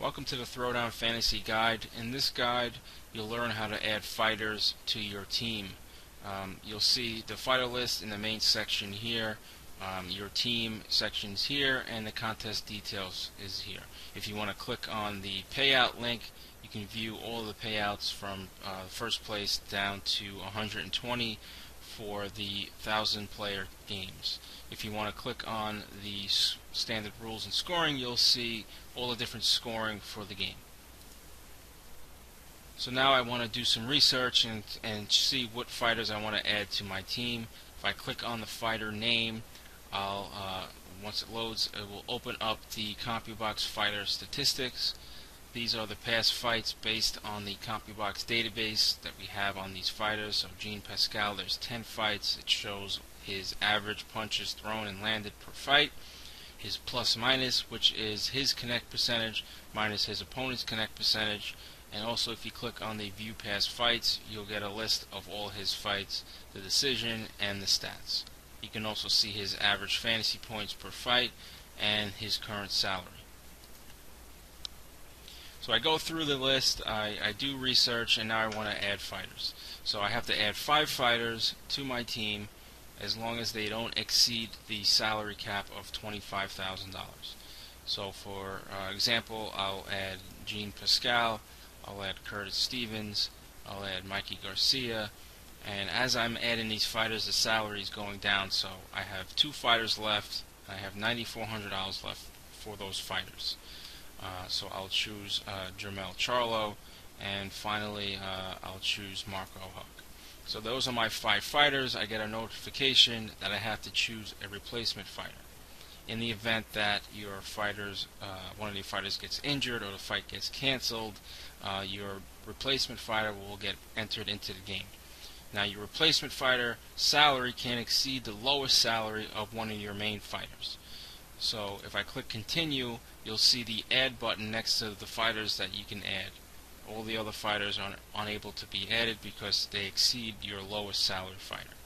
Welcome to the Throwdown Fantasy Guide. In this guide, you'll learn how to add fighters to your team. You'll see the fighter list in the main section here, your team sections here, and the contest details is here. If you want to click on the payout link, you can view all of the payouts from first place down to 120 for the 1,000-player games. If you want to click on the standard rules and scoring, you'll see all the different scoring for the game. So now I want to do some research and see what fighters I want to add to my team. If I click on the fighter name, once it loads, it will open up the CompuBox fighter statistics. These are the past fights based on the CompuBox database that we have on these fighters. So Jean Pascal, there's 10 fights. It shows his average punches thrown and landed per fight, his plus minus, which is his connect percentage minus his opponent's connect percentage, and also if you click on the view past fights, you'll get a list of all his fights, the decision, and the stats. You can also see his average fantasy points per fight and his current salary. So I go through the list, I do research, and now I want to add fighters. So I have to add 5 fighters to my team as long as they don't exceed the salary cap of $25,000. So for example, I'll add Jean Pascal, I'll add Curtis Stevens, I'll add Mikey Garcia, and as I'm adding these fighters, the salary is going down, so I have 2 fighters left. I have $9,400 left for those fighters. So I'll choose Jermell Charlo, and finally I'll choose Marco Huck. So those are my 5 fighters. I get a notification that I have to choose a replacement fighter. In the event that your fighters, one of your fighters gets injured or the fight gets canceled, your replacement fighter will get entered into the game. Now your replacement fighter salary can't exceed the lowest salary of one of your main fighters. So if I click continue, you'll see the add button next to the fighters that you can add. All the other fighters are unable to be added because they exceed your lowest salary fighter.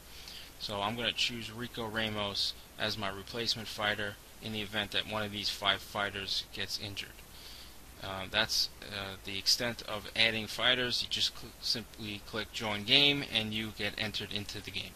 So I'm going to choose Rico Ramos as my replacement fighter in the event that one of these 5 fighters gets injured. That's the extent of adding fighters. You just simply click join game and you get entered into the game.